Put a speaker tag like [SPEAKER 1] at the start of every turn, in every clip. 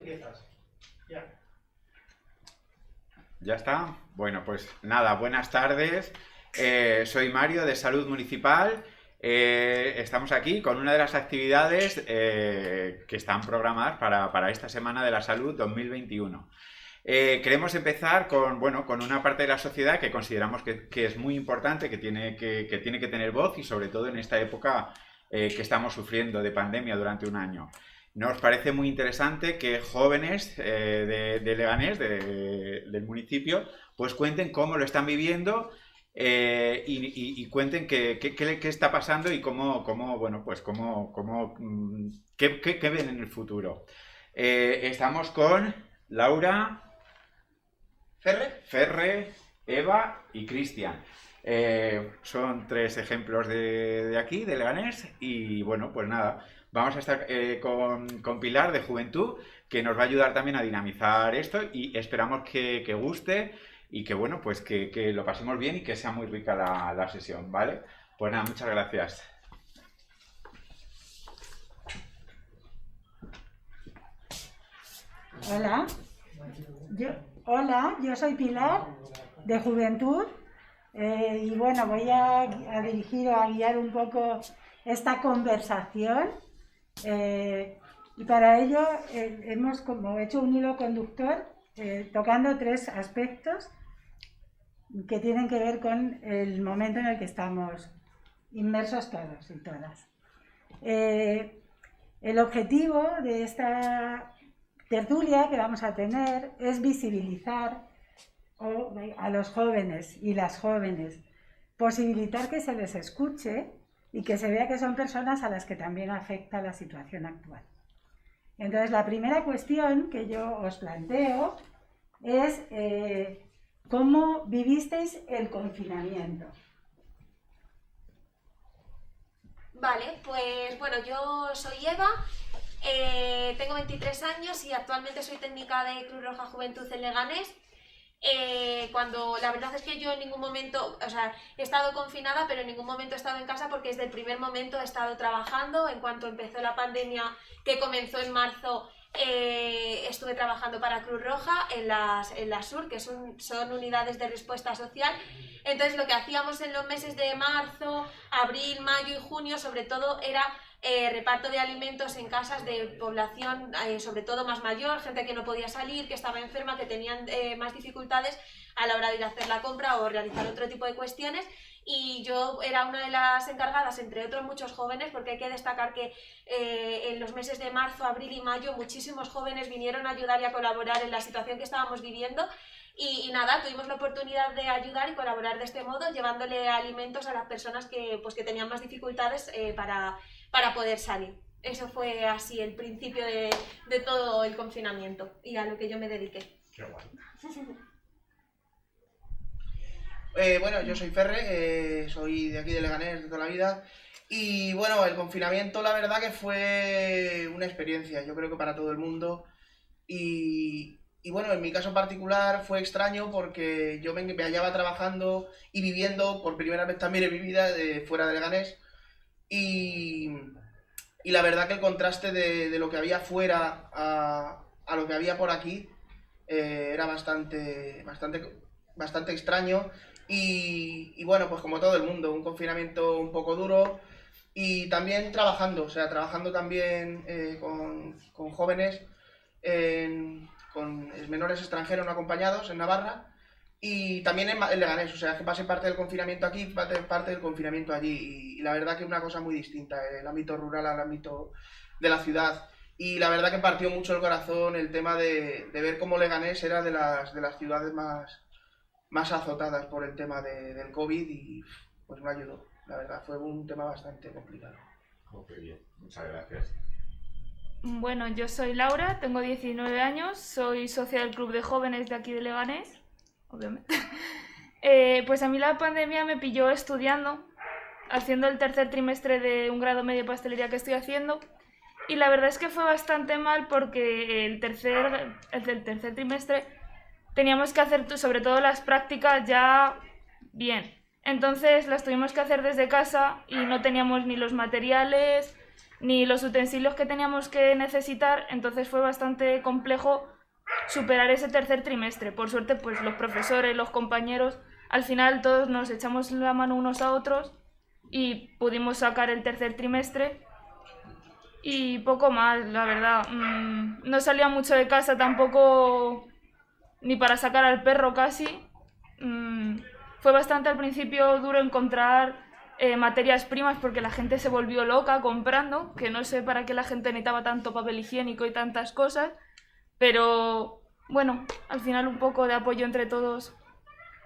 [SPEAKER 1] Empiezas. Ya.
[SPEAKER 2] ¿Ya está? Bueno, pues nada, buenas tardes. Soy Mario de Salud Municipal. Estamos aquí con una de las actividades que están programadas para esta Semana de la Salud 2021. Queremos empezar con, bueno, con una parte de la sociedad que consideramos que es muy importante, que tiene que tener voz y sobre todo en esta época que estamos sufriendo de pandemia durante un año. Nos parece muy interesante que jóvenes de Leganés, del municipio, pues cuenten cómo lo están viviendo y cuenten qué está pasando y bueno, pues qué ven en el futuro. Estamos con Laura, Ferre, Eva y Cristian. Son tres ejemplos de aquí, de Leganés, y bueno, pues nada, vamos a estar con Pilar de Juventud, que nos va a ayudar también a dinamizar esto y esperamos que guste y que bueno, pues que lo pasemos bien y que sea muy rica la sesión, ¿vale? Pues nada, muchas gracias.
[SPEAKER 3] Hola, yo soy Pilar de Juventud y bueno, voy a dirigir o a guiar un poco esta conversación y para ello hemos como hecho un hilo conductor tocando tres aspectos que tienen que ver con el momento en el que estamos inmersos todos y todas. El objetivo de esta tertulia que vamos a tener es visibilizar a los jóvenes y las jóvenes, posibilitar que se les escuche y que se vea que son personas a las que también afecta la situación actual. Entonces, la primera cuestión que yo os planteo es ¿cómo vivisteis el confinamiento?
[SPEAKER 4] Vale, pues bueno, yo soy Eva, tengo 23 años y actualmente soy técnica de Cruz Roja Juventud en Leganés. Cuando la verdad es que yo en ningún momento, o sea, he estado confinada, pero en ningún momento he estado en casa porque desde el primer momento he estado trabajando. En cuanto empezó la pandemia, que comenzó en marzo, estuve trabajando para Cruz Roja en las SUR, que son unidades de respuesta social. Entonces lo que hacíamos en los meses de marzo, abril, mayo y junio sobre todo era reparto de alimentos en casas de población sobre todo más mayor, gente que no podía salir, que estaba enferma, que tenían más dificultades a la hora de ir a hacer la compra o realizar otro tipo de cuestiones. Y yo era una de las encargadas, entre otros muchos jóvenes, porque hay que destacar que en los meses de marzo, abril y mayo muchísimos jóvenes vinieron a ayudar y a colaborar en la situación que estábamos viviendo. Y nada, tuvimos la oportunidad de ayudar y colaborar de este modo, llevándole alimentos a las personas que tenían más dificultades para poder salir. Eso fue así el principio de todo el confinamiento y a lo que yo me dediqué.
[SPEAKER 2] Qué guay.
[SPEAKER 1] Bueno, yo soy Ferre, soy de aquí de Leganés de toda la vida. Y bueno, el confinamiento la verdad que fue una experiencia, yo creo que para todo el mundo. Y bueno, en mi caso particular fue extraño porque yo me hallaba trabajando y viviendo por primera vez también en mi vida fuera de Leganés. Y, y la verdad que el contraste de lo que había fuera a lo que había por aquí era bastante extraño. Y bueno, pues como todo el mundo, un confinamiento un poco duro y también trabajando, o sea, trabajando también con jóvenes, con menores extranjeros no acompañados en Navarra y también en Leganés, o sea, que pasé parte del confinamiento aquí, parte del confinamiento allí y la verdad que es una cosa muy distinta, el ámbito rural al ámbito de la ciudad. Y la verdad que partió mucho el corazón el tema de ver cómo Leganés era de las ciudades más azotadas por el tema del COVID y pues me ayudó. La verdad, fue un tema bastante complicado.
[SPEAKER 2] Oh, qué bien. Muchas gracias.
[SPEAKER 5] Bueno, yo soy Laura, tengo 19 años, soy socia del Club de Jóvenes de aquí de Leganés, obviamente. Pues a mí la pandemia me pilló estudiando, haciendo el tercer trimestre de un grado medio de pastelería que estoy haciendo. Y la verdad es que fue bastante mal porque el tercer trimestre teníamos que hacer sobre todo las prácticas ya bien. Entonces las tuvimos que hacer desde casa y no teníamos ni los materiales, ni los utensilios que teníamos que necesitar, entonces fue bastante complejo superar ese tercer trimestre. Por suerte, pues los profesores, los compañeros, al final todos nos echamos la mano unos a otros y pudimos sacar el tercer trimestre. Y poco más, la verdad. No salía mucho de casa tampoco, ni para sacar al perro casi. Fue bastante al principio duro encontrar materias primas porque la gente se volvió loca comprando, que no sé para qué la gente necesitaba tanto papel higiénico y tantas cosas, pero bueno, al final un poco de apoyo entre todos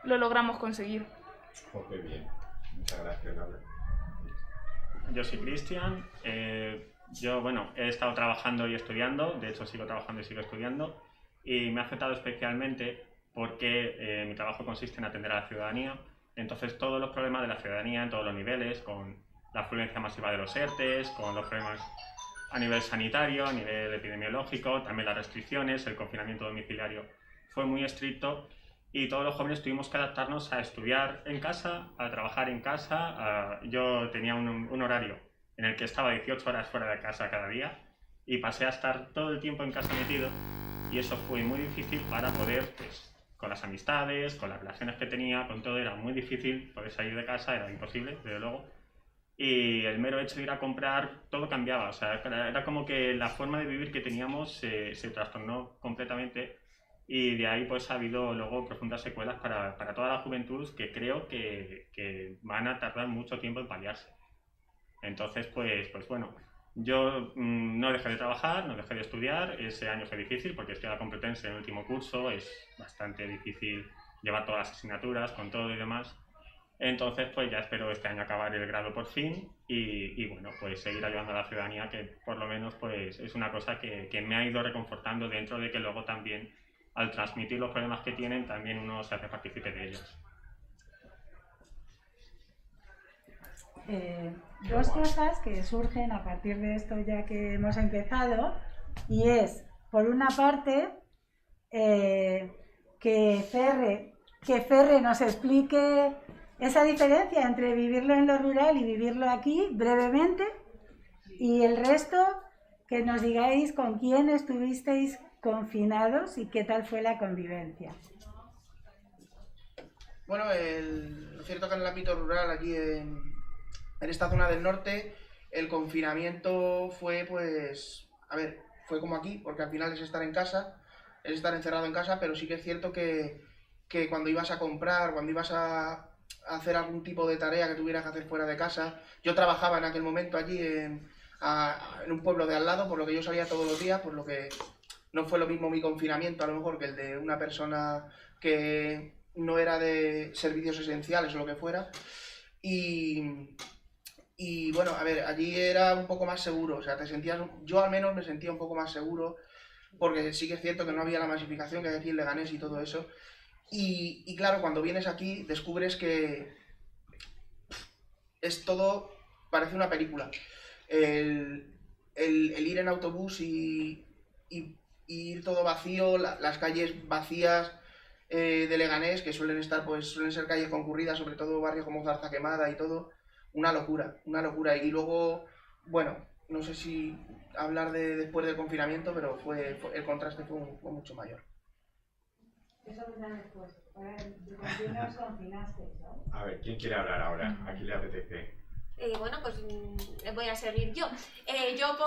[SPEAKER 5] lo logramos conseguir.
[SPEAKER 2] Oh, qué bien. Muchas gracias, Laura.
[SPEAKER 6] Yo soy Cristian. Yo, bueno, he estado trabajando y estudiando, de hecho sigo trabajando y sigo estudiando, y me ha afectado especialmente porque mi trabajo consiste en atender a la ciudadanía. Entonces todos los problemas de la ciudadanía en todos los niveles, con la afluencia masiva de los ERTEs, con los problemas a nivel sanitario, a nivel epidemiológico, también las restricciones, el confinamiento domiciliario fue muy estricto y todos los jóvenes tuvimos que adaptarnos a estudiar en casa, a trabajar en casa. Yo tenía un horario en el que estaba 18 horas fuera de casa cada día y pasé a estar todo el tiempo en casa metido, y eso fue muy difícil para poder, pues, con las amistades, con las relaciones que tenía, con todo, era muy difícil poder salir de casa, era imposible, desde luego. Y el mero hecho de ir a comprar, todo cambiaba, o sea, era como que la forma de vivir que teníamos se trastornó completamente, y de ahí pues ha habido luego profundas secuelas para toda la juventud que creo que van a tardar mucho tiempo en paliarse. Entonces, pues bueno, yo no dejé de trabajar, no dejé de estudiar. Ese año fue difícil porque estoy a la Complutense en el último curso, es bastante difícil llevar todas las asignaturas con todo y demás. Entonces, pues ya espero este año acabar el grado por fin y bueno, pues seguir ayudando a la ciudadanía, que por lo menos pues es una cosa que me ha ido reconfortando, dentro de que luego también al transmitir los problemas que tienen también uno se hace partícipe de ellos.
[SPEAKER 3] Dos cosas que surgen a partir de esto ya que hemos empezado, y es, por una parte, que Ferre nos explique esa diferencia entre vivirlo en lo rural y vivirlo aquí brevemente, y el resto que nos digáis con quién estuvisteis confinados y qué tal fue la convivencia.
[SPEAKER 1] Bueno, lo cierto es que en el ámbito rural, aquí en esta zona del norte, el confinamiento fue, pues, a ver, fue como aquí, porque al final es estar en casa, es estar encerrado en casa, pero sí que es cierto que cuando ibas a comprar, cuando ibas a hacer algún tipo de tarea que tuvieras que hacer fuera de casa, yo trabajaba en aquel momento allí en un pueblo de al lado, por lo que yo salía todos los días, por lo que no fue lo mismo mi confinamiento a lo mejor que el de una persona que no era de servicios esenciales o lo que fuera. Y bueno, a ver, allí era un poco más seguro, o sea, yo al menos me sentía un poco más seguro, porque sí que es cierto que no había la masificación que hay aquí en Leganés y todo eso. Y claro, cuando vienes aquí descubres que es todo, parece una película. El ir en autobús y ir todo vacío, las calles vacías de Leganés, que suelen ser calles concurridas, sobre todo barrios como Zarza Quemada y todo, una locura. Y luego, bueno, no sé si hablar de después del confinamiento, pero el contraste fue mucho mayor.
[SPEAKER 3] Eso vendrá después. ¿Con quién os confinasteis, no?
[SPEAKER 2] A ver, ¿quién quiere hablar ahora? ¿A quién le apetece?
[SPEAKER 4] Bueno, pues voy a seguir yo. Yo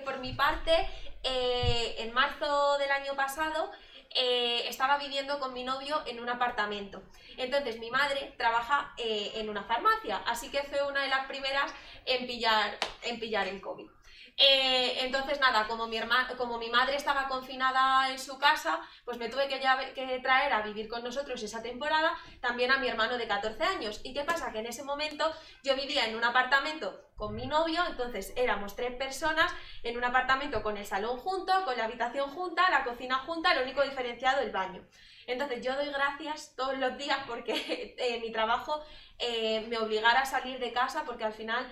[SPEAKER 4] por mi parte, en marzo del año pasado estaba viviendo con mi novio en un apartamento. Entonces mi madre trabaja en una farmacia, así que fue una de las primeras en pillar el COVID. Entonces nada, como mi madre estaba confinada en su casa, pues me tuve que traer a vivir con nosotros esa temporada también a mi hermano de 14 años. ¿Y qué pasa? Que en ese momento yo vivía en un apartamento con mi novio, entonces éramos 3 personas en un apartamento con el salón junto, con la habitación junta, la cocina junta, lo único diferenciado el baño. Entonces yo doy gracias todos los días porque mi trabajo me obligara a salir de casa, porque al final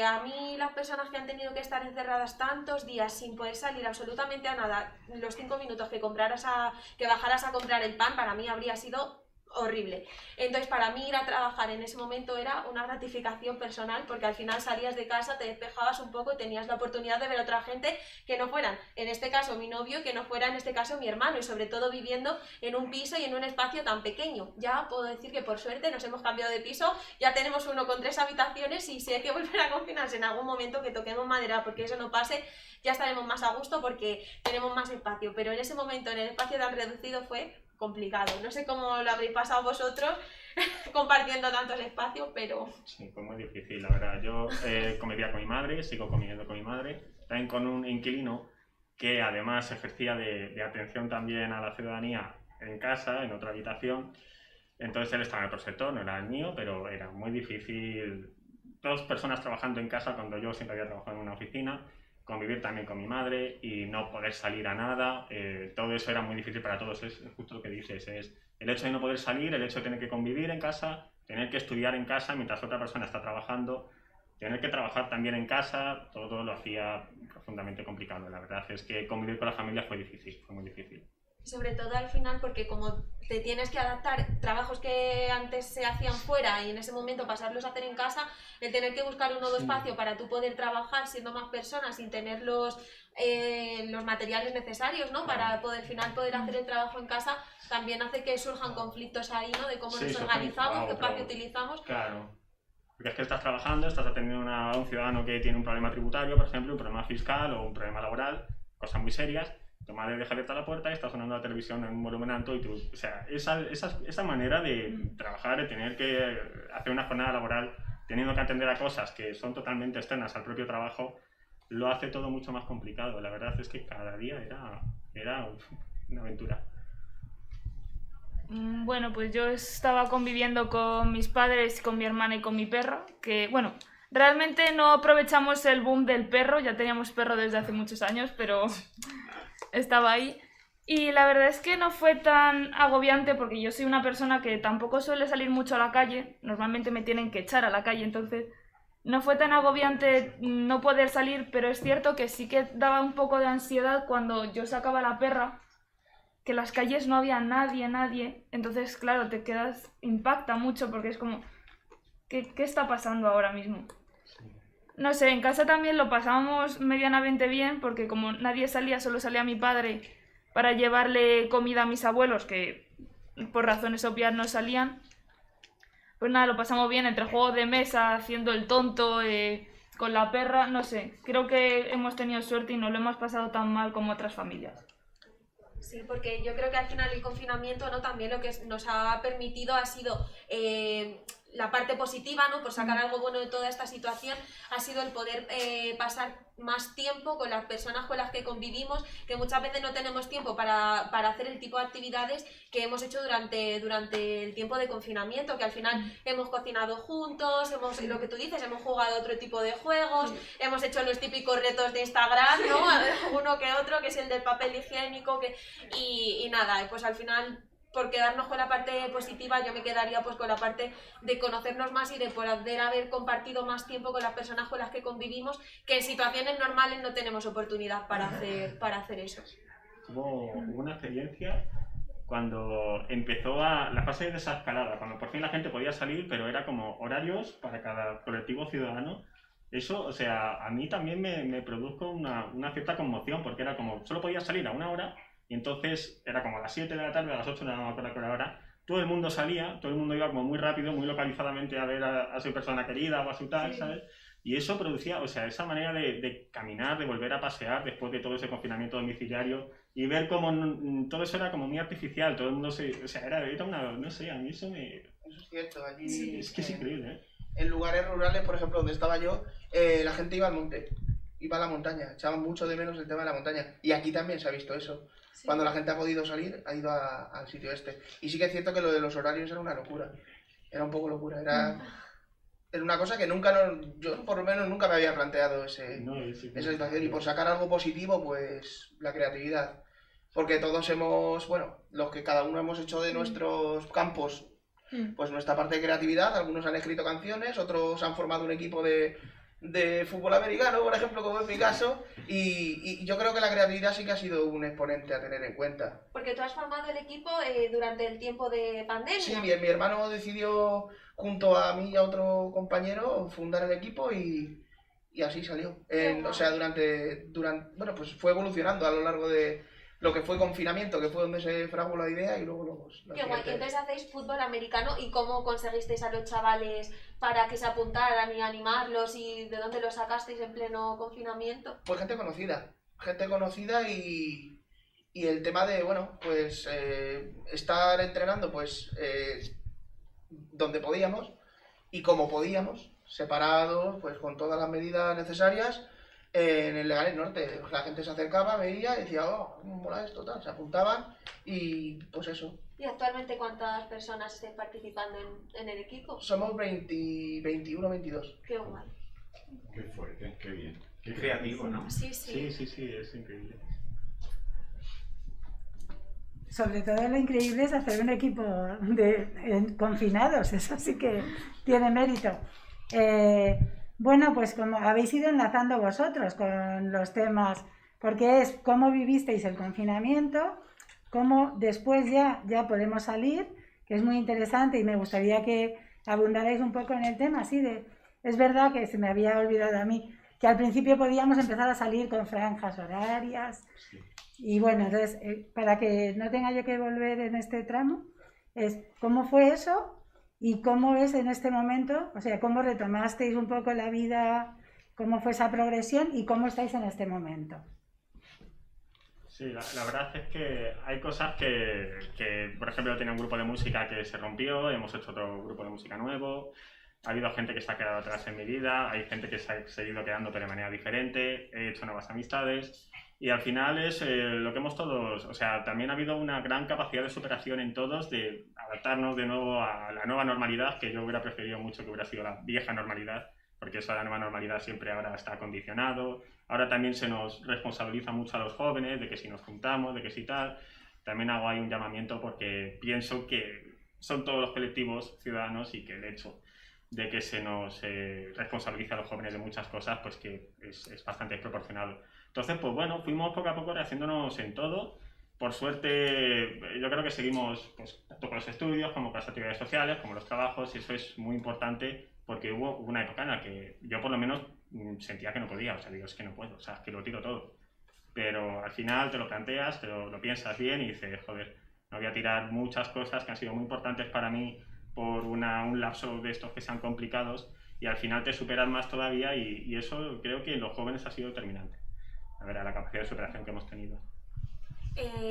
[SPEAKER 4] a mí las personas que han tenido que estar encerradas tantos días sin poder salir absolutamente a nada, los 5 minutos que bajaras a comprar el pan para mí habría sido horrible. Entonces para mí ir a trabajar en ese momento era una gratificación personal, porque al final salías de casa, te despejabas un poco y tenías la oportunidad de ver a otra gente que no fueran, en este caso mi novio, y que no fuera en este caso mi hermano, y sobre todo viviendo en un piso y en un espacio tan pequeño. Ya puedo decir que por suerte nos hemos cambiado de piso, ya tenemos uno con 3 habitaciones, y si hay que volver a confinarse en algún momento, que toquemos madera porque eso no pase, ya estaremos más a gusto porque tenemos más espacio. Pero en ese momento, en el espacio tan reducido, fue complicado. No sé cómo lo habréis pasado vosotros compartiendo tantos espacios, pero...
[SPEAKER 6] Sí, fue muy difícil, la verdad. Yo convivía con mi madre, sigo conviviendo con mi madre, también con un inquilino que además ejercía de atención también a la ciudadanía en casa, en otra habitación. Entonces él estaba en otro sector, no era el mío, pero era muy difícil. 2 personas trabajando en casa cuando yo siempre había trabajado en una oficina, convivir también con mi madre y no poder salir a nada, todo eso era muy difícil para todos. Es justo lo que dices, es el hecho de no poder salir, el hecho de tener que convivir en casa, tener que estudiar en casa mientras otra persona está trabajando, tener que trabajar también en casa, todo lo hacía profundamente complicado. La verdad es que convivir con la familia fue difícil, fue muy difícil.
[SPEAKER 4] Sobre todo al final, porque como te tienes que adaptar trabajos que antes se hacían fuera y en ese momento pasarlos a hacer en casa, el tener que buscar un nuevo espacio para tú poder trabajar siendo más personas sin tener los materiales necesarios, ¿no? Para poder al final poder hacer el trabajo en casa, también hace que surjan conflictos ahí, ¿no? De cómo nos organizamos, qué espacio utilizamos.
[SPEAKER 6] Claro. Porque es que estás trabajando, estás atendiendo a un ciudadano que tiene un problema tributario, por ejemplo, un problema fiscal o un problema laboral, cosas muy serias. Tu madre deja abierta la puerta y está sonando la televisión en un volumen alto y tú... O sea, esa manera de trabajar, de tener que hacer una jornada laboral teniendo que atender a cosas que son totalmente externas al propio trabajo, lo hace todo mucho más complicado. La verdad es que cada día era una aventura.
[SPEAKER 5] Bueno, pues yo estaba conviviendo con mis padres, con mi hermana y con mi perro, que, bueno, realmente no aprovechamos el boom del perro, ya teníamos perro desde hace muchos años, pero estaba ahí. Y la verdad es que no fue tan agobiante porque yo soy una persona que tampoco suele salir mucho a la calle, normalmente me tienen que echar a la calle, entonces no fue tan agobiante no poder salir, pero es cierto que sí que daba un poco de ansiedad cuando yo sacaba a la perra, que en las calles no había nadie, entonces claro, te quedas, impacta mucho porque es como, ¿qué está pasando ahora mismo? No sé, en casa también lo pasábamos medianamente bien porque como nadie salía, solo salía mi padre para llevarle comida a mis abuelos, que por razones obvias no salían. Pues nada, lo pasamos bien entre juegos de mesa, haciendo el tonto, con la perra, no sé. Creo que hemos tenido suerte y no lo hemos pasado tan mal como otras familias.
[SPEAKER 4] Sí, porque yo creo que al final el confinamiento, ¿no? También lo que nos ha permitido ha sido la parte positiva, ¿no? Por sacar algo bueno de toda esta situación, ha sido el poder pasar más tiempo con las personas con las que convivimos, que muchas veces no tenemos tiempo para hacer el tipo de actividades que hemos hecho durante el tiempo de confinamiento, que al final hemos cocinado juntos, lo que tú dices, hemos jugado otro tipo de juegos, hemos hecho los típicos retos de Instagram, ¿no? Uno que otro, que es el del papel higiénico, y nada, pues al final, por quedarnos con la parte positiva, yo me quedaría pues con la parte de conocernos más y de poder haber compartido más tiempo con las personas con las que convivimos, que en situaciones normales no tenemos oportunidad para hacer eso.
[SPEAKER 6] Hubo una experiencia cuando empezó la fase de desescalada, cuando por fin la gente podía salir, pero era como horarios para cada colectivo ciudadano. Eso, o sea, a mí también me produjo una cierta conmoción, porque era como, solo podía salir a una hora. Y entonces era como a las 7 de la tarde, a las 8 no me acuerdo qué hora, todo el mundo salía, todo el mundo iba como muy rápido, muy localizadamente a ver a su persona querida o a su tal, ¿sabes? Y eso producía, o sea, esa manera de caminar, de volver a pasear después de todo ese confinamiento domiciliario y ver cómo todo eso era como muy artificial, todo el mundo o sea, era una, no sé, a mí eso me...
[SPEAKER 1] Eso es cierto, allí...
[SPEAKER 6] Es que es increíble, ¿eh?
[SPEAKER 1] En lugares rurales, por ejemplo, donde estaba yo, la gente iba al monte, iba a la montaña, echaban mucho de menos el tema de la montaña. Y aquí también se ha visto eso. Sí. Cuando la gente ha podido salir, ha ido al sitio este. Y sí que es cierto que lo de los horarios era una locura. Era un poco locura. Era una cosa que yo por lo menos nunca me había planteado esa situación. Y por sacar algo positivo, pues la creatividad. Porque todos los que cada uno hemos hecho de nuestros campos, pues nuestra parte de creatividad. Algunos han escrito canciones, otros han formado un equipo de de fútbol americano, por ejemplo, como es mi caso, y yo creo que la creatividad sí que ha sido un exponente a tener en cuenta.
[SPEAKER 4] Porque tú has formado el equipo durante el tiempo de pandemia.
[SPEAKER 1] Sí, mi hermano decidió, junto a mí y a otro compañero, fundar el equipo y así salió. O sea, durante, bueno, pues fue evolucionando a lo largo de lo que fue confinamiento, que fue donde se fraguó la idea, y luego los
[SPEAKER 4] Qué guay,
[SPEAKER 1] siguientes.
[SPEAKER 4] entonces hacéis fútbol americano, ¿y cómo conseguisteis a los chavales para que se apuntaran y animarlos, y de dónde los sacasteis en pleno confinamiento?
[SPEAKER 1] Pues gente conocida y el tema de, bueno, pues estar entrenando pues donde podíamos y como podíamos, separados, pues con todas las medidas necesarias, en el Leganés Norte. La gente se acercaba, veía y decía, oh, ¿cómo mola esto? Tal. Se apuntaban y pues eso.
[SPEAKER 4] ¿Y actualmente cuántas personas estáis participando en el equipo?
[SPEAKER 1] Somos 21, 22.
[SPEAKER 4] Qué guay.
[SPEAKER 2] Qué fuerte, qué bien. Qué creativo, ¿no?
[SPEAKER 4] Sí, sí.
[SPEAKER 6] Sí, es increíble.
[SPEAKER 3] Sobre todo lo increíble es hacer un equipo de confinados, eso sí que tiene mérito. Bueno, pues como habéis ido enlazando vosotros con los temas, porque es cómo vivisteis el confinamiento, cómo después ya podemos salir, que es muy interesante y me gustaría que abundarais un poco en el tema, así de, es verdad que se me había olvidado a mí, que al principio podíamos empezar a salir con franjas horarias,
[SPEAKER 2] Sí.
[SPEAKER 3] y bueno, entonces, para que no tenga yo que volver en este tramo, es cómo fue eso y cómo es en este momento, o sea, cómo retomasteis un poco la vida, cómo fue esa progresión y cómo estáis en este momento.
[SPEAKER 6] Sí, la verdad es que hay cosas que, por ejemplo, yo tenía un grupo de música que se rompió, hemos hecho otro grupo de música nuevo, ha habido gente que se ha quedado atrás en mi vida, hay gente que se ha seguido quedando pero de manera diferente, he hecho nuevas amistades y al final es lo que hemos todos, o sea, también ha habido una gran capacidad de superación en todos, de adaptarnos de nuevo a la nueva normalidad, que yo hubiera preferido mucho que hubiera sido la vieja normalidad, porque eso de la nueva normalidad siempre ahora está condicionado. Ahora también se nos responsabiliza mucho a los jóvenes de que si nos juntamos, de que si tal. También hago ahí un llamamiento porque pienso que son todos los colectivos ciudadanos y que el hecho de que se nos responsabilice a los jóvenes de muchas cosas, pues que es bastante desproporcionado. Entonces, pues bueno, fuimos poco a poco rehaciéndonos en todo. Por suerte, yo creo que seguimos pues, tanto con los estudios como con las actividades sociales, como los trabajos, y eso es muy importante porque hubo una época en la que yo por lo menos sentía que no podía, o sea, digo, es que no puedo, o sea, que lo tiro todo. Pero al final te lo planteas, te lo piensas bien y dices, joder, no voy a tirar muchas cosas que han sido muy importantes para mí por un lapso de estos que sean complicados y al final te superas más todavía y eso creo que en los jóvenes ha sido determinante. A ver, a la capacidad de superación que hemos tenido.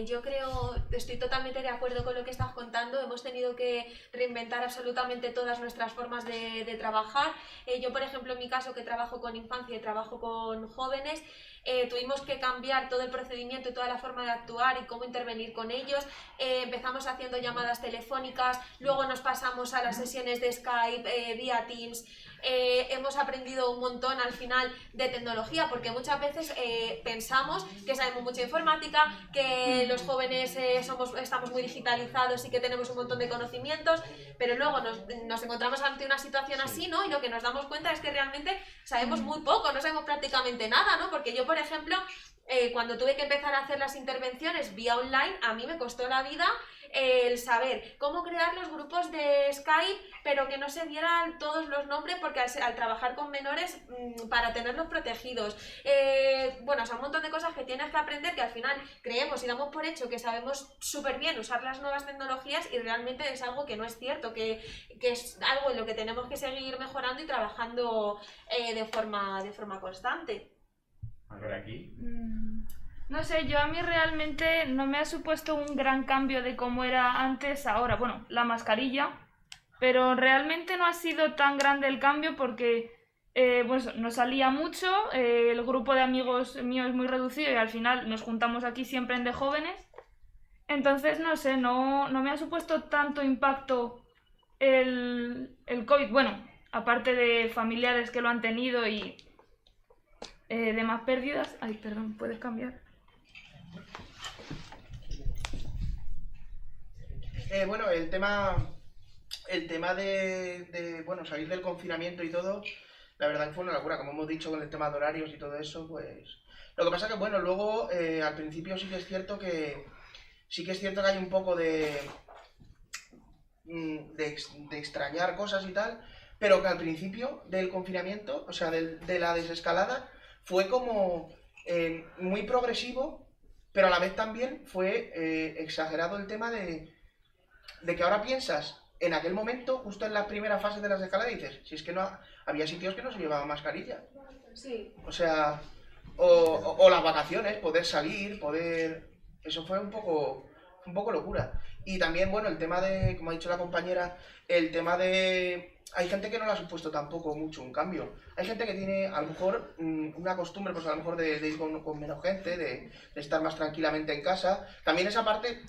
[SPEAKER 4] Yo creo, estoy totalmente de acuerdo con lo que estás contando. Hemos tenido que reinventar absolutamente todas nuestras formas de trabajar. Yo, por ejemplo, en mi caso, que trabajo con infancia y trabajo con jóvenes, tuvimos que cambiar todo el procedimiento y toda la forma de actuar y cómo intervenir con ellos. Empezamos haciendo llamadas telefónicas, luego nos pasamos a las sesiones de Skype, vía Teams. Hemos aprendido un montón al final de tecnología, porque muchas veces pensamos que sabemos mucha informática, que los jóvenes estamos muy digitalizados y que tenemos un montón de conocimientos, pero luego nos encontramos ante una situación así, ¿no? Y lo que nos damos cuenta es que realmente sabemos muy poco, no sabemos prácticamente nada, ¿no? Porque yo, por ejemplo, cuando tuve que empezar a hacer las intervenciones vía online, a mí me costó la vida el saber cómo crear los grupos de Skype, pero que no se vieran todos los nombres, porque al trabajar con menores, para tenerlos protegidos, bueno, o sea, un montón de cosas que tienes que aprender, que al final creemos y damos por hecho que sabemos súper bien usar las nuevas tecnologías y realmente es algo que no es cierto, que es algo en lo que tenemos que seguir mejorando y trabajando de forma constante.
[SPEAKER 2] A ver aquí.
[SPEAKER 5] No sé, yo a mí realmente no me ha supuesto un gran cambio de cómo era antes a ahora. Bueno, la mascarilla, pero realmente no ha sido tan grande el cambio porque pues, no salía mucho, el grupo de amigos míos es muy reducido y al final nos juntamos aquí siempre en de jóvenes. Entonces, no sé, no me ha supuesto tanto impacto el COVID. Bueno, aparte de familiares que lo han tenido y de más pérdidas. Ay, perdón, ¿puedes cambiar?
[SPEAKER 1] Bueno, el tema de bueno, salir del confinamiento y todo, la verdad que fue una locura, como hemos dicho con el tema de horarios y todo eso, pues... Lo que pasa que, bueno, luego al principio sí que es cierto que hay un poco de extrañar cosas y tal, pero que al principio del confinamiento, o sea, de la desescalada, fue como muy progresivo, pero a la vez también fue exagerado el tema de que ahora piensas en aquel momento, justo en las primeras fases de la desescalada, y dices, si es que no había sitios que no se llevaban mascarilla.
[SPEAKER 4] Sí.
[SPEAKER 1] O sea, o las vacaciones, poder salir, eso fue un poco locura. Y también, bueno, el tema de, como ha dicho la compañera, el tema de... Hay gente que no le ha supuesto tampoco mucho un cambio. Hay gente que tiene, a lo mejor, una costumbre, pues a lo mejor de ir con menos gente, de estar más tranquilamente en casa. También esa parte,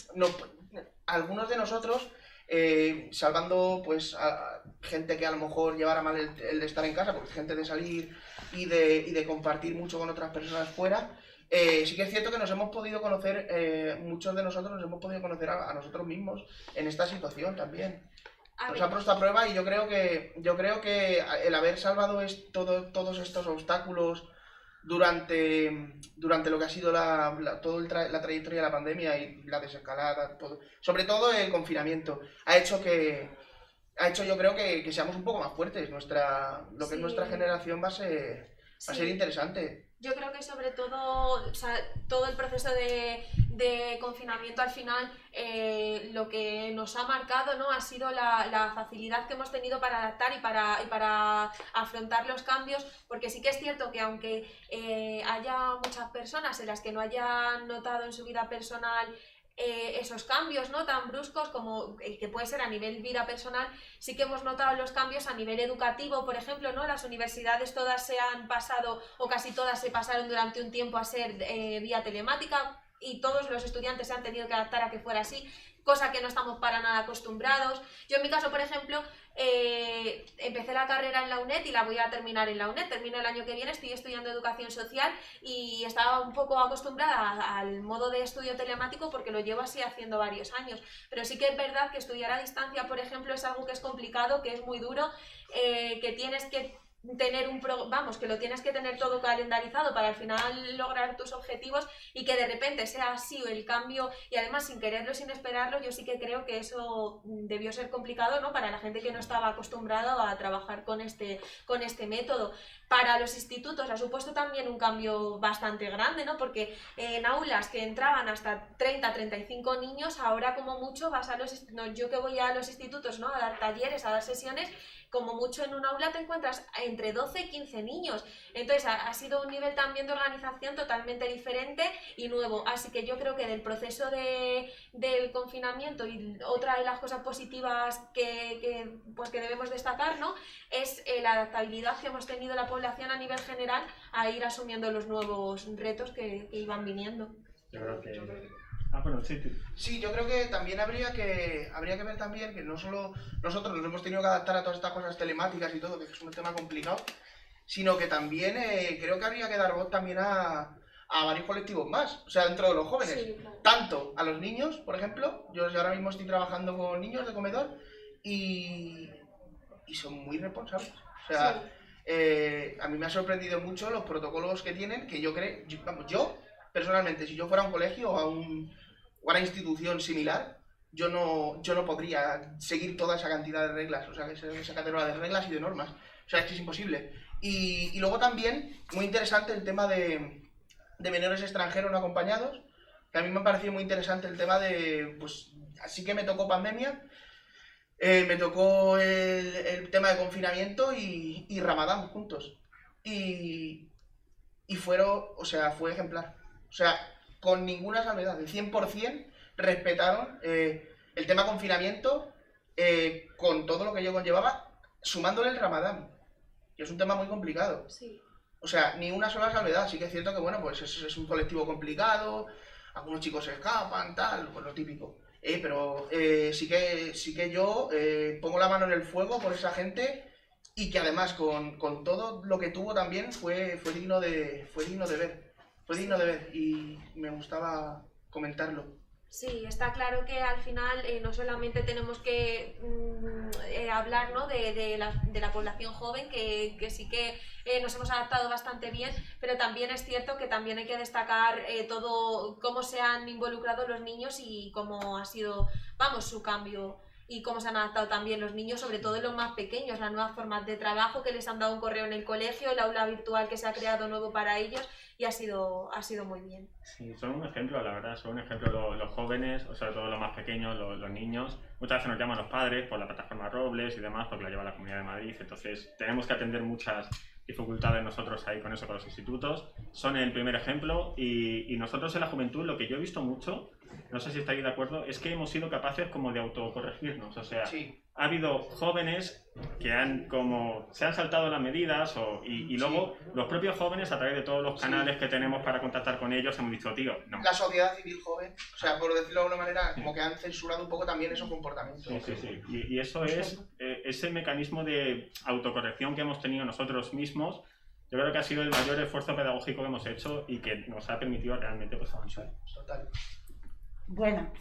[SPEAKER 1] algunos de nosotros, salvando pues a gente que a lo mejor llevara mal el de estar en casa, porque gente de salir y de compartir mucho con otras personas fuera, sí que es cierto que nos hemos podido conocer, muchos de nosotros nos hemos podido conocer a nosotros mismos en esta situación también. Nos ha puesto a prueba y yo creo que el haber salvado todos estos obstáculos durante lo que ha sido la trayectoria de la pandemia y la desescalada, todo, sobre todo el confinamiento, ha hecho yo creo que seamos un poco más fuertes. Lo que es nuestra generación va a ser interesante.
[SPEAKER 4] Yo creo que sobre todo, o sea, todo el proceso de confinamiento al final, lo que nos ha marcado, ¿no?, ha sido la facilidad que hemos tenido para adaptar y para afrontar los cambios, porque sí que es cierto que aunque haya muchas personas en las que no hayan notado en su vida personal esos cambios, ¿no?, tan bruscos como el que puede ser a nivel vida personal, sí que hemos notado los cambios a nivel educativo, por ejemplo, ¿no? Las universidades todas se han pasado, o casi todas se pasaron durante un tiempo a ser vía telemática, y todos los estudiantes se han tenido que adaptar a que fuera así, cosa que no estamos para nada acostumbrados. Yo en mi caso, por ejemplo, empecé la carrera en la UNED y la voy a terminar en la UNED, termino el año que viene, estoy estudiando educación social y estaba un poco acostumbrada al modo de estudio telemático porque lo llevo así haciendo varios años, pero sí que es verdad que estudiar a distancia, por ejemplo, es algo que es complicado, que es muy duro, que tienes que tener que lo tienes que tener todo calendarizado para al final lograr tus objetivos, y que de repente sea así el cambio, y además sin quererlo, sin esperarlo, yo sí que creo que eso debió ser complicado, ¿no?, para la gente que no estaba acostumbrada a trabajar con este método. Para los institutos ha supuesto también un cambio bastante grande, ¿no?, porque en aulas que entraban hasta 30-35 niños, ahora como mucho vas a yo que voy a los institutos, ¿no?, a dar talleres, a dar sesiones, como mucho en un aula te encuentras entre 12 y 15 niños. Entonces ha sido un nivel también de organización totalmente diferente y nuevo. Así que yo creo que del proceso del confinamiento, y otra de las cosas positivas que debemos destacar, ¿no?, es la adaptabilidad que hemos tenido la población a nivel general a ir asumiendo los nuevos retos que iban viniendo.
[SPEAKER 6] Yo creo que... bueno, sí.
[SPEAKER 1] Sí, yo creo que también habría que ver también que no solo nosotros nos hemos tenido que adaptar a todas estas cosas telemáticas y todo, que es un tema complicado, sino que también creo que habría que dar voz también a varios colectivos más, o sea, dentro de los jóvenes.
[SPEAKER 4] Sí, claro.
[SPEAKER 1] Tanto a los niños, por ejemplo, yo ahora mismo estoy trabajando con niños de comedor y son muy responsables. O sea, sí. A mí me ha sorprendido mucho los protocolos que tienen, que yo personalmente, si yo fuera a un colegio o a una institución similar, yo no podría seguir toda esa cantidad de reglas, o sea, esa categoría de reglas y de normas. O sea, es que es imposible. Y luego también, muy interesante el tema de menores extranjeros no acompañados, que a mí me ha parecido muy interesante el tema de, pues, así que me tocó pandemia, me tocó el tema de confinamiento y Ramadán juntos. Y fue ejemplar. O sea, con ninguna salvedad, el 100% respetaron el tema confinamiento con todo lo que yo conllevaba, sumándole el Ramadán, que es un tema muy complicado.
[SPEAKER 4] Sí.
[SPEAKER 1] O sea, ni una sola salvedad. Sí que es cierto que, bueno, pues es un colectivo complicado, algunos chicos se escapan, tal, pues lo típico. Pero sí que yo pongo la mano en el fuego por esa gente, y que además con todo lo que tuvo también fue digno de ver. Fue digno de ver y me gustaba comentarlo.
[SPEAKER 4] Sí, está claro que al final no solamente tenemos que hablar, ¿no? de la población joven, que sí que nos hemos adaptado bastante bien, pero también es cierto que también hay que destacar todo cómo se han involucrado los niños y cómo ha sido, vamos, su cambio y cómo se han adaptado también los niños, sobre todo los más pequeños, las nuevas formas de trabajo que les han dado un correo en el colegio, el aula virtual que se ha creado nuevo para ellos y ha sido muy bien.
[SPEAKER 6] Sí, son un ejemplo, la verdad, son un ejemplo los jóvenes, o sobre todo los más pequeños, los niños. Muchas veces nos llaman los padres por la plataforma Robles y demás, porque la lleva la Comunidad de Madrid, entonces tenemos que atender muchas dificultades nosotros ahí con eso, con los institutos. Son el primer ejemplo y nosotros en la juventud lo que yo he visto mucho, no sé si estáis de acuerdo, es que hemos sido capaces como de autocorregirnos, o sea,
[SPEAKER 1] Sí.
[SPEAKER 6] ha habido jóvenes que se han saltado las medidas y luego los propios jóvenes a través de todos los canales que tenemos para contactar con ellos hemos dicho, tío, no.
[SPEAKER 1] La sociedad civil joven, o sea, por decirlo de alguna manera, como que han censurado un poco también esos comportamientos.
[SPEAKER 6] Sí. Y eso es ese mecanismo de autocorrección que hemos tenido nosotros mismos. Yo creo que ha sido el mayor esfuerzo pedagógico que hemos hecho y que nos ha permitido realmente pues, avanzar.
[SPEAKER 1] Total.
[SPEAKER 3] Bueno,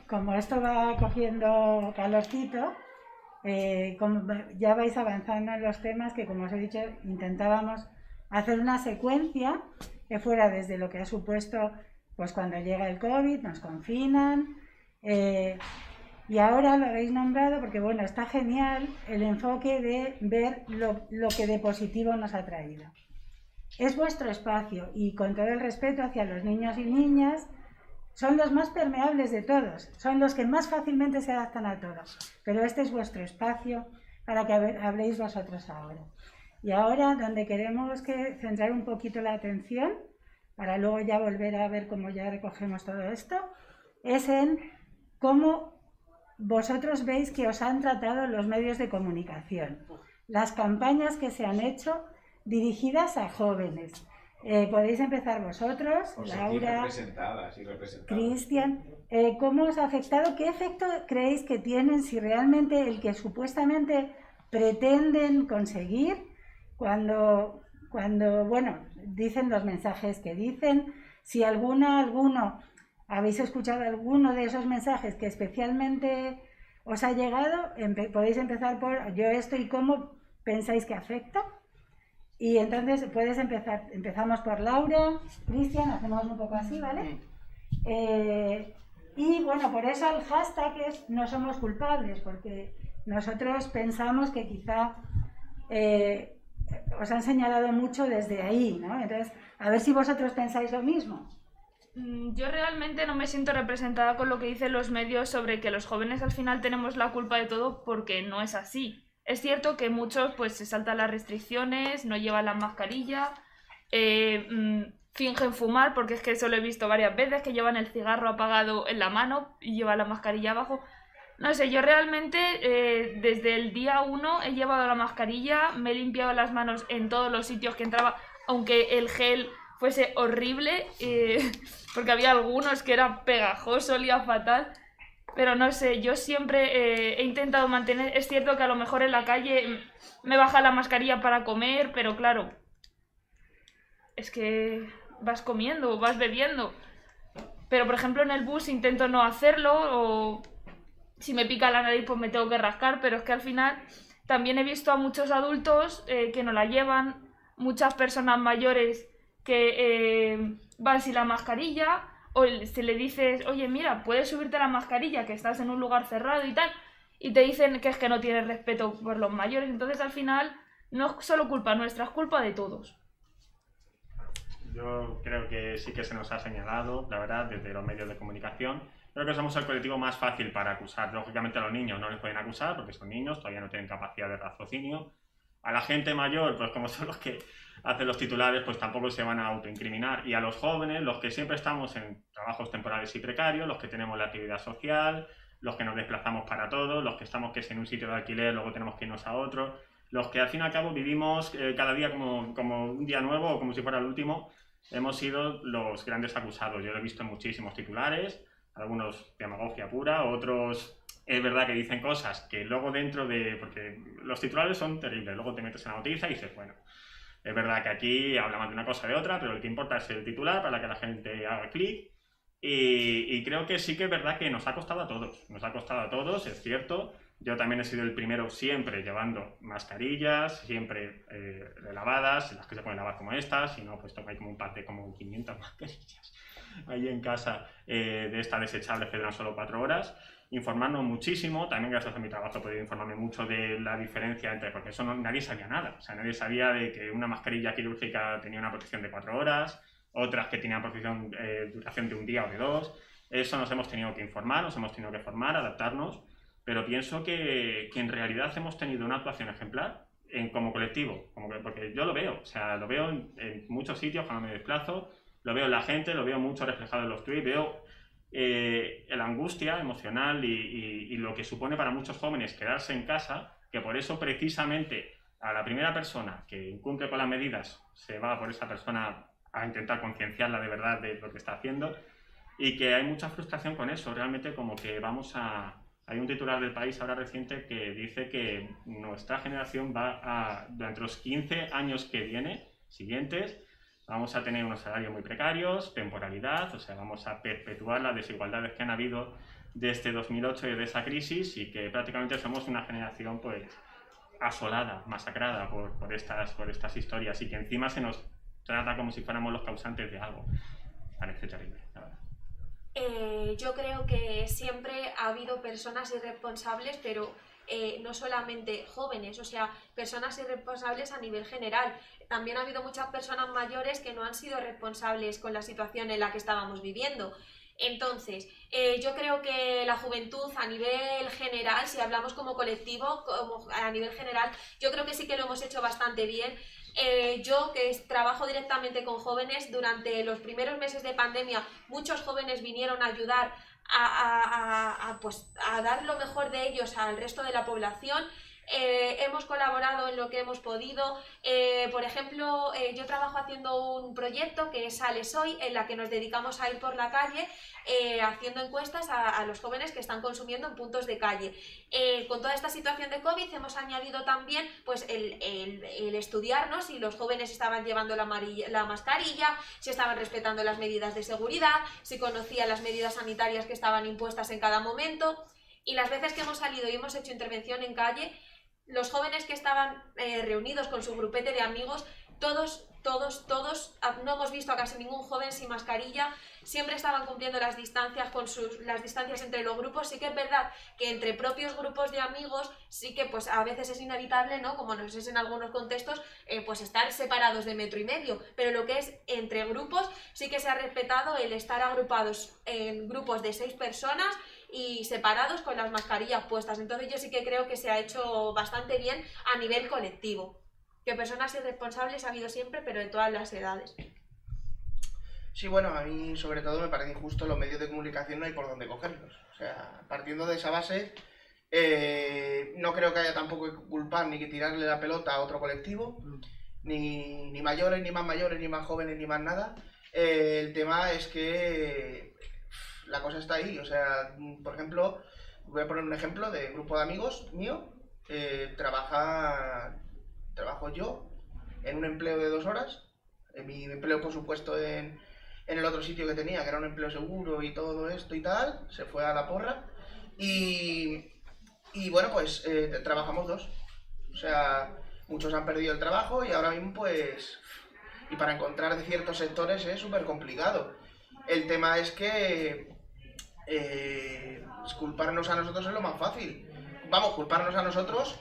[SPEAKER 3] como esto va cogiendo calorcito, como ya vais avanzando en los temas que, como os he dicho, intentábamos hacer una secuencia que fuera desde lo que ha supuesto pues cuando llega el COVID, nos confinan, y ahora lo habéis nombrado porque bueno, está genial el enfoque de ver lo que de positivo nos ha traído. Es vuestro espacio y con todo el respeto hacia los niños y niñas, son los más permeables de todos, son los que más fácilmente se adaptan a todo, pero este es vuestro espacio para que habléis vosotros ahora. Y ahora donde queremos centrar un poquito la atención, para luego ya volver a ver cómo ya recogemos todo esto, es en cómo vosotros veis que os han tratado los medios de comunicación, las campañas que se han hecho dirigidas a jóvenes. Podéis empezar vosotros, Laura, Cristian, ¿cómo os ha afectado? ¿Qué efecto creéis que tienen si realmente el que supuestamente pretenden conseguir cuando bueno, dicen los mensajes que dicen? Si alguno, habéis escuchado alguno de esos mensajes que especialmente os ha llegado, podéis empezar por yo esto y cómo pensáis que afecta. Y entonces puedes empezar, empezamos por Laura, Cristian, hacemos un poco así, ¿vale? Y bueno, por eso el hashtag es no somos culpables, porque nosotros pensamos que quizá os han señalado mucho desde ahí, ¿no? Entonces, a ver si vosotros pensáis lo mismo.
[SPEAKER 5] Yo realmente no me siento representada con lo que dicen los medios sobre que los jóvenes al final tenemos la culpa de todo, porque no es así. Es cierto que muchos pues se saltan las restricciones, no llevan la mascarilla, fingen fumar, porque es que eso lo he visto varias veces, que llevan el cigarro apagado en la mano y llevan la mascarilla abajo. No sé, yo realmente desde el día 1 he llevado la mascarilla, me he limpiado las manos en todos los sitios que entraba, aunque el gel fuese horrible, porque había algunos que era pegajoso, olía fatal. Pero no sé, yo siempre he intentado mantener... Es cierto que a lo mejor en la calle me baja la mascarilla para comer, pero claro, es que vas comiendo, vas bebiendo. Pero por ejemplo en el bus intento no hacerlo, o si me pica la nariz pues me tengo que rascar, pero es que al final también he visto a muchos adultos que no la llevan, muchas personas mayores que van sin la mascarilla, o si le dices, oye, mira, puedes subirte la mascarilla, que estás en un lugar cerrado y tal, y te dicen que es que no tienes respeto por los mayores. Entonces, al final, no es solo culpa nuestra, es culpa de todos.
[SPEAKER 6] Yo creo que sí que se nos ha señalado, la verdad, desde los medios de comunicación. Creo que somos el colectivo más fácil para acusar. Lógicamente a los niños no les pueden acusar porque son niños, todavía no tienen capacidad de raciocinio. A la gente mayor, pues como son los que hacen los titulares, pues tampoco se van a autoincriminar. Y a los jóvenes, los que siempre estamos en trabajos temporales y precarios, los que tenemos la actividad social, los que nos desplazamos para todo, los que estamos que es en un sitio de alquiler, luego tenemos que irnos a otro, los que al fin y al cabo vivimos cada día como un día nuevo o como si fuera el último, hemos sido los grandes acusados. Yo lo he visto en muchísimos titulares, algunos demagogia pura, otros es verdad que dicen cosas que luego dentro de... porque los titulares son terribles, luego te metes en la noticia y dices, bueno, es verdad que aquí hablamos de una cosa o de otra, pero lo que importa es el titular para que la gente haga clic Y creo que sí que es verdad que nos ha costado a todos, es cierto. Yo también he sido el primero siempre llevando mascarillas, siempre lavadas, las que se pueden lavar como estas, si no, pues hay como un par de como 500 mascarillas ahí en casa de estas desechables que duran solo 4 horas. Informarnos muchísimo, también gracias a mi trabajo he podido informarme mucho de la diferencia entre, porque eso nadie sabía nada, o sea, nadie sabía de que una mascarilla quirúrgica tenía una protección de 4 horas, otras que tenían duración de un día o de 2, eso nos hemos tenido que informar, nos hemos tenido que formar, adaptarnos, pero pienso que en realidad hemos tenido una actuación ejemplar como colectivo, porque yo lo veo, o sea, lo veo en muchos sitios cuando me desplazo, lo veo en la gente, lo veo mucho reflejado en los tweets, veo la angustia emocional y lo que supone para muchos jóvenes quedarse en casa, que por eso precisamente a la primera persona que incumple con las medidas se va por esa persona a intentar concienciarla de verdad de lo que está haciendo, y que hay mucha frustración con eso, realmente como que hay un titular del País ahora reciente que dice que nuestra generación durante los 15 años siguientes, vamos a tener unos salarios muy precarios, temporalidad, o sea, vamos a perpetuar las desigualdades que han habido desde 2008 y desde esa crisis, y que prácticamente somos una generación pues asolada, masacrada por estas historias, y que encima se nos trata como si fuéramos los causantes de algo. Parece terrible, la verdad.
[SPEAKER 4] Yo creo que siempre ha habido personas irresponsables, pero no solamente jóvenes, o sea, personas irresponsables a nivel general. También ha habido muchas personas mayores que no han sido responsables con la situación en la que estábamos viviendo. Entonces, yo creo que la juventud a nivel general, si hablamos como colectivo, a nivel general, yo creo que sí que lo hemos hecho bastante bien. Yo que trabajo directamente con jóvenes, durante los primeros meses de pandemia muchos jóvenes vinieron a ayudar a dar lo mejor de ellos al resto de la población. Hemos colaborado en lo que hemos podido. Por ejemplo, yo trabajo haciendo un proyecto que es Sales Hoy, en la que nos dedicamos a ir por la calle haciendo encuestas a los jóvenes que están consumiendo en puntos de calle. Con toda esta situación de COVID hemos añadido también pues, el estudiarnos si los jóvenes estaban llevando la mascarilla, si estaban respetando las medidas de seguridad, si conocían las medidas sanitarias que estaban impuestas en cada momento. Y las veces que hemos salido y hemos hecho intervención en calle, los jóvenes que estaban reunidos con su grupete de amigos, todos, no hemos visto a casi ningún joven sin mascarilla, siempre estaban cumpliendo las distancias las distancias entre los grupos. Sí que es verdad que entre propios grupos de amigos sí que pues a veces es inevitable, ¿no? Como nos es en algunos contextos, pues estar separados de 1,5 metros, pero lo que es entre grupos sí que se ha respetado el estar agrupados en grupos de 6 personas y separados con las mascarillas puestas. Entonces yo sí que creo que se ha hecho bastante bien a nivel colectivo. Que personas irresponsables ha habido siempre, pero de todas las edades.
[SPEAKER 1] Sí, bueno, a mí sobre todo me parece injusto los medios de comunicación, no hay por dónde cogerlos. O sea, partiendo de esa base, no creo que haya tampoco que culpar ni que tirarle la pelota a otro colectivo, ni mayores, ni más mayores, ni más jóvenes, ni más nada. El tema es que la cosa está ahí. O sea, por ejemplo, voy a poner un ejemplo de un grupo de amigos mío. Trabajo yo en un empleo de 2 horas. Mi empleo, por supuesto, en el otro sitio que tenía, que era un empleo seguro y todo esto y tal, se fue a la porra. Y bueno, pues trabajamos 2. O sea, muchos han perdido el trabajo y ahora mismo, pues... Y para encontrar de ciertos sectores es súper complicado. El tema es que culparnos a nosotros es lo más fácil. Vamos, culparnos a nosotros,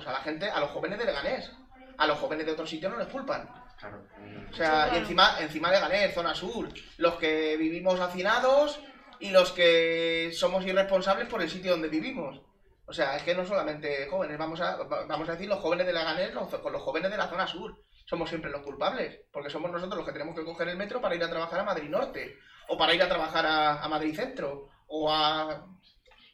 [SPEAKER 1] a la gente, a los jóvenes de Leganés. A los jóvenes de otros sitios no les culpan.
[SPEAKER 2] Claro.
[SPEAKER 1] O sea, y encima Leganés, zona sur, los que vivimos hacinados y los que somos irresponsables por el sitio donde vivimos. O sea, es que no solamente jóvenes, vamos a decir los jóvenes de Leganés con los jóvenes de la zona sur. Somos siempre los culpables, porque somos nosotros los que tenemos que coger el metro para ir a trabajar a Madrid Norte, o para ir a trabajar a Madrid Centro,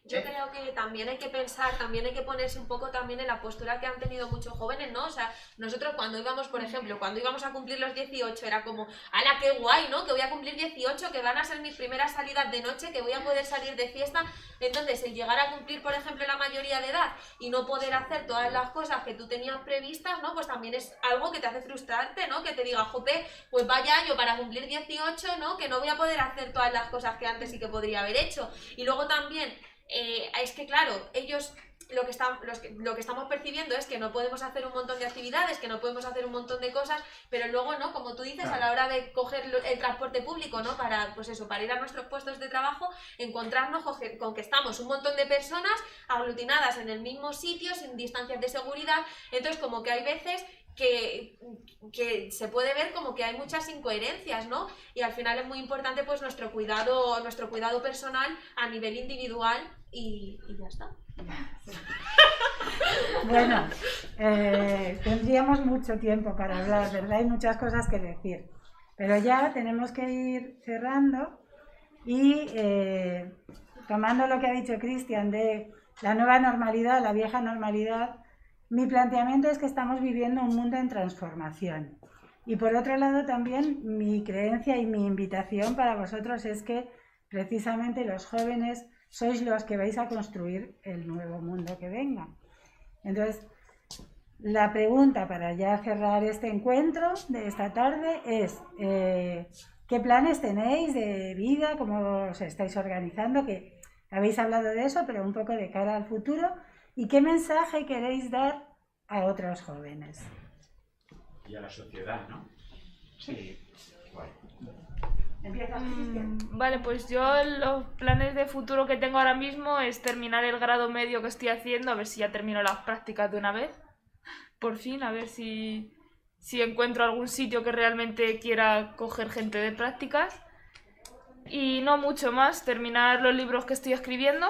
[SPEAKER 4] Yo creo que también hay que pensar, también hay que ponerse un poco también en la postura que han tenido muchos jóvenes, ¿no? O sea, nosotros cuando íbamos, por ejemplo, cuando íbamos a cumplir los 18 era como, ¡hala, qué guay!, ¿no? Que voy a cumplir 18, que van a ser mis primeras salidas de noche, que voy a poder salir de fiesta. Entonces, el llegar a cumplir, por ejemplo, la mayoría de edad y no poder hacer todas las cosas que tú tenías previstas, ¿no? Pues también es algo que te hace frustrarte, ¿no? Que te diga, jope, pues vaya yo para cumplir 18, ¿no? Que no voy a poder hacer todas las cosas que antes sí que podría haber hecho. Y luego también... es que claro, ellos lo que estamos percibiendo es que no podemos hacer un montón de actividades, que no podemos hacer un montón de cosas, pero luego, ¿no? Como tú dices, a la hora de coger el transporte público, ¿no? Para, pues eso, para ir a nuestros puestos de trabajo, encontrarnos con que estamos un montón de personas aglutinadas en el mismo sitio, sin distancias de seguridad. Entonces, como que hay veces que se puede ver como que hay muchas incoherencias, ¿no? Y al final es muy importante pues nuestro cuidado personal a nivel individual y ya está.
[SPEAKER 3] Bueno, tendríamos mucho tiempo para hablar, ¿verdad? Hay muchas cosas que decir, pero ya tenemos que ir cerrando y tomando lo que ha dicho Cristian de la nueva normalidad, la vieja normalidad. Mi planteamiento es que estamos viviendo un mundo en transformación. Y por otro lado también mi creencia y mi invitación para vosotros es que precisamente los jóvenes sois los que vais a construir el nuevo mundo que venga. Entonces, la pregunta para ya cerrar este encuentro de esta tarde es ¿qué planes tenéis de vida? ¿Cómo os estáis organizando? Que habéis hablado de eso, pero un poco de cara al futuro. ¿Y qué mensaje queréis dar a otros jóvenes?
[SPEAKER 2] Y a la sociedad, ¿no? Sí. Guay.
[SPEAKER 3] Empieza, Cristian.
[SPEAKER 5] Vale, pues yo los planes de futuro que tengo ahora mismo es terminar el grado medio que estoy haciendo, a ver si ya termino las prácticas de una vez. Por fin, a ver si encuentro algún sitio que realmente quiera coger gente de prácticas. Y no mucho más, terminar los libros que estoy escribiendo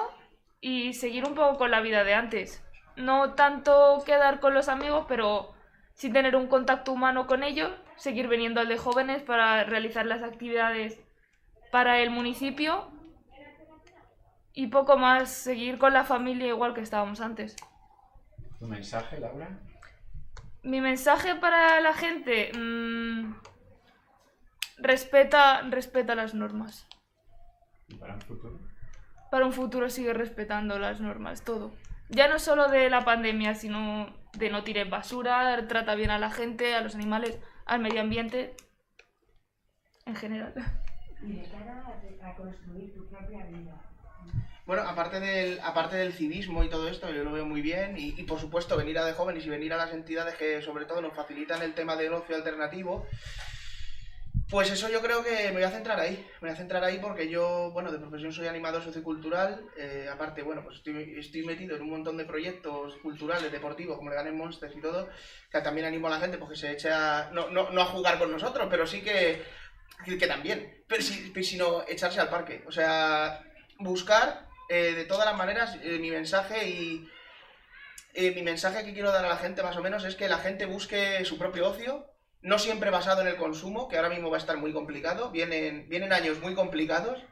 [SPEAKER 5] y seguir un poco con la vida de antes. No tanto quedar con los amigos, pero sí tener un contacto humano con ellos, seguir viniendo al de jóvenes para realizar las actividades para el municipio y poco más, seguir con la familia igual que estábamos antes.
[SPEAKER 2] ¿Tu mensaje, Laura?
[SPEAKER 5] Mi mensaje para la gente, respeta las normas.
[SPEAKER 2] ¿Y para un futuro?
[SPEAKER 5] Para un futuro sigue respetando las normas, todo. Ya no solo de la pandemia, sino de no tires basura, trata bien a la gente, a los animales, al medio ambiente, en general.
[SPEAKER 3] Y de cara a construir tu propia vida.
[SPEAKER 1] Bueno, aparte del civismo y todo esto, yo lo veo muy bien y por supuesto venir a De Jóvenes y venir a las entidades que sobre todo nos facilitan el tema del ocio alternativo, pues eso yo creo que me voy a centrar ahí porque yo, bueno, de profesión soy animador sociocultural, aparte, bueno, pues estoy metido en un montón de proyectos culturales, deportivos, como Leganés Monsters y todo, que también animo a la gente porque se echa, no a jugar con nosotros, pero sí que también, pero sino echarse al parque, o sea, buscar de todas las maneras mi mensaje mi mensaje que quiero dar a la gente más o menos es que la gente busque su propio ocio, no siempre basado en el consumo, que ahora mismo va a estar muy complicado, vienen años muy complicados,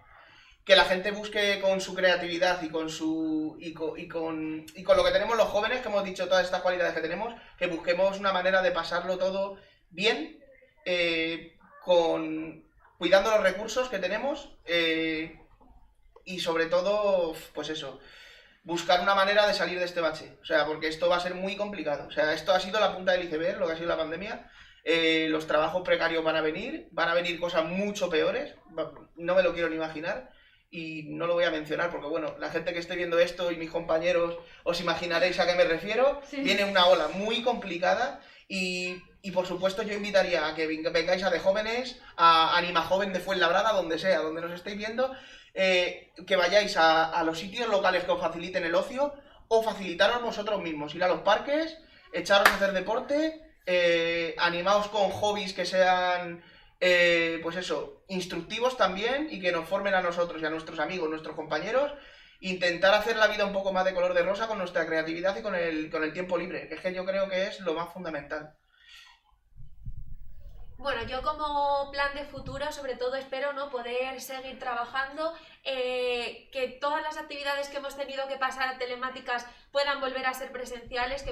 [SPEAKER 1] que la gente busque con su creatividad y con lo que tenemos los jóvenes, que hemos dicho todas estas cualidades que tenemos, que busquemos una manera de pasarlo todo bien, cuidando los recursos que tenemos y sobre todo, pues eso, buscar una manera de salir de este bache, o sea, porque esto va a ser muy complicado, o sea, esto ha sido la punta del iceberg, lo que ha sido la pandemia. Los trabajos precarios van a venir cosas mucho peores, no me lo quiero ni imaginar y no lo voy a mencionar porque bueno, la gente que esté viendo esto y mis compañeros os imaginaréis a qué me refiero, sí. Viene una ola muy complicada y por supuesto yo invitaría a que vengáis a De Jóvenes, a Anima Joven de Fuenlabrada, donde sea, donde nos estéis viendo, que vayáis a los sitios locales que os faciliten el ocio o facilitaros vosotros mismos, ir a los parques, echaros a hacer deporte. Animaos con hobbies que sean pues eso, instructivos también y que nos formen a nosotros y a nuestros amigos, nuestros compañeros, intentar hacer la vida un poco más de color de rosa con nuestra creatividad y con el tiempo libre, que es que yo creo que es lo más fundamental.
[SPEAKER 4] Bueno, yo como plan de futuro, sobre todo espero, ¿no?, poder seguir trabajando, que todas las actividades que hemos tenido que pasar a telemáticas puedan volver a ser presenciales,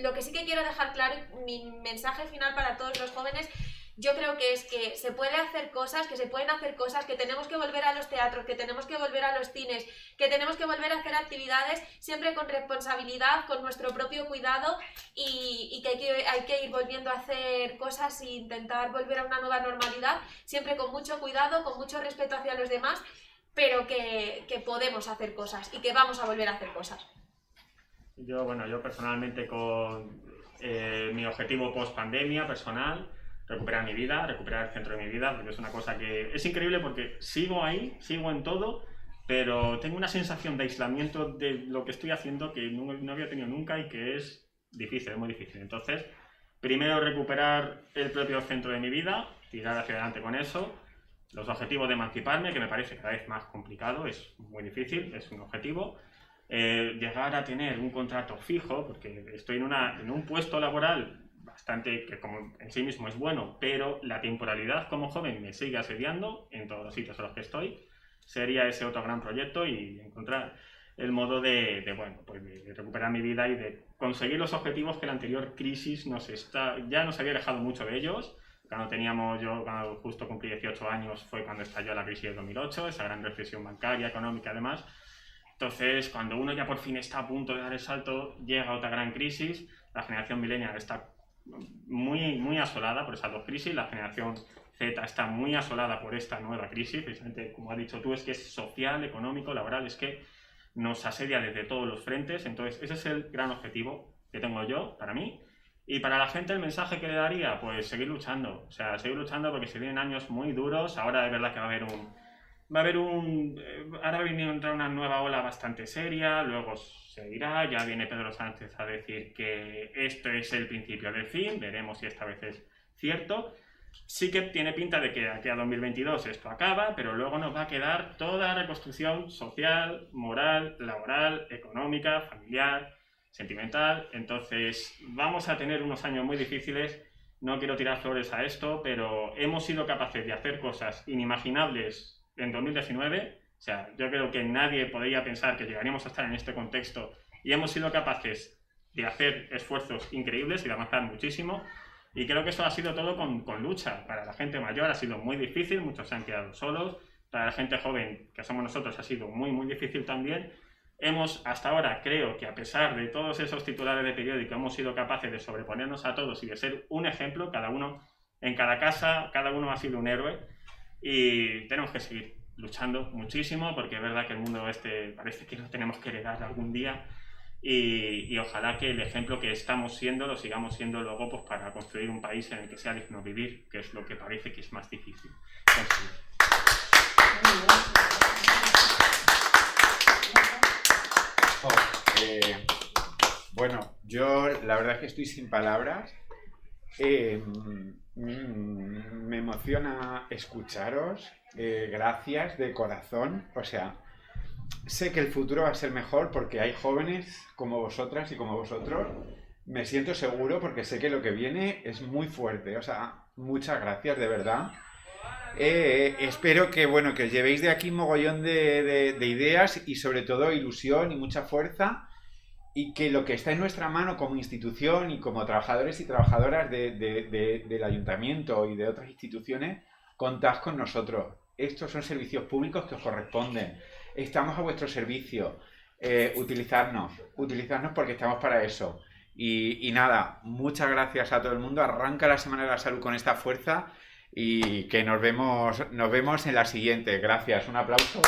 [SPEAKER 4] lo que sí que quiero dejar claro, mi mensaje final para todos los jóvenes, yo creo que es que se puede hacer cosas, que se pueden hacer cosas, que tenemos que volver a los teatros, que tenemos que volver a los cines, que tenemos que volver a hacer actividades siempre con responsabilidad, con nuestro propio cuidado y que hay que ir volviendo a hacer cosas e intentar volver a una nueva normalidad, siempre con mucho cuidado, con mucho respeto hacia los demás, pero que podemos hacer cosas y que vamos a volver a hacer cosas.
[SPEAKER 6] Yo personalmente con mi objetivo post pandemia personal, recuperar mi vida, recuperar el centro de mi vida, porque es una cosa que es increíble porque sigo ahí, sigo en todo, pero tengo una sensación de aislamiento de lo que estoy haciendo que no había tenido nunca y que es difícil, es muy difícil. Entonces, primero recuperar el propio centro de mi vida, tirar hacia adelante con eso, los objetivos de emanciparme, que me parece cada vez más complicado, es muy difícil, es un objetivo. Llegar a tener un contrato fijo, porque estoy en un puesto laboral bastante que como en sí mismo es bueno, pero la temporalidad como joven me sigue asediando en todos los sitios en los que estoy. Sería ese otro gran proyecto y encontrar el modo de recuperar mi vida y de conseguir los objetivos que la anterior crisis ya nos había alejado mucho de ellos. Cuando justo cumplí 18 años fue cuando estalló la crisis de 2008, esa gran recesión bancaria, económica además. Entonces, cuando uno ya por fin está a punto de dar el salto, llega otra gran crisis. La generación millennial está muy, muy asolada por esas dos crisis. La generación Z está muy asolada por esta nueva crisis. Precisamente, como has dicho tú, es que es social, económico, laboral, es que nos asedia desde todos los frentes. Entonces, ese es el gran objetivo que tengo yo, para mí. Y para la gente el mensaje que le daría, pues seguir luchando. O sea, seguir luchando porque se vienen años muy duros. Ahora es verdad que ahora va a venir una nueva ola bastante seria, luego se irá, ya viene Pedro Sánchez a decir que esto es el principio del fin, veremos si esta vez es cierto. Sí que tiene pinta de que aquí a 2022 esto acaba, pero luego nos va a quedar toda la reconstrucción social, moral, laboral, económica, familiar, sentimental. Entonces vamos a tener unos años muy difíciles. No quiero tirar flores a esto, pero hemos sido capaces de hacer cosas inimaginables en 2019, o sea, yo creo que nadie podría pensar que llegaríamos a estar en este contexto y hemos sido capaces de hacer esfuerzos increíbles y de avanzar muchísimo y creo que esto ha sido todo con lucha. Para la gente mayor ha sido muy difícil, muchos se han quedado solos, para la gente joven, que somos nosotros, ha sido muy, muy difícil también. Hasta ahora, creo que a pesar de todos esos titulares de periódico, hemos sido capaces de sobreponernos a todos y de ser un ejemplo, cada uno en cada casa, cada uno ha sido un héroe. Y tenemos que seguir luchando muchísimo porque es verdad que el mundo parece que lo tenemos que heredar algún día y ojalá que el ejemplo que estamos siendo lo sigamos siendo luego pues, para construir un país en el que sea digno vivir, que es lo que parece que es más difícil conseguir.
[SPEAKER 2] Bueno, yo la verdad es que estoy sin palabras. Me emociona escucharos, gracias de corazón, o sea, sé que el futuro va a ser mejor porque hay jóvenes como vosotras y como vosotros, me siento seguro porque sé que lo que viene es muy fuerte, o sea, muchas gracias de verdad. Espero que, bueno, que os llevéis de aquí un mogollón de ideas y sobre todo ilusión y mucha fuerza. Y que lo que está en nuestra mano como institución y como trabajadores y trabajadoras del ayuntamiento y de otras instituciones, contad con nosotros. Estos son servicios públicos que os corresponden. Estamos a vuestro servicio. Utilizadnos porque estamos para eso. Y nada, muchas gracias a todo el mundo. Arranca la Semana de la Salud con esta fuerza y que nos vemos en la siguiente. Gracias, un aplauso.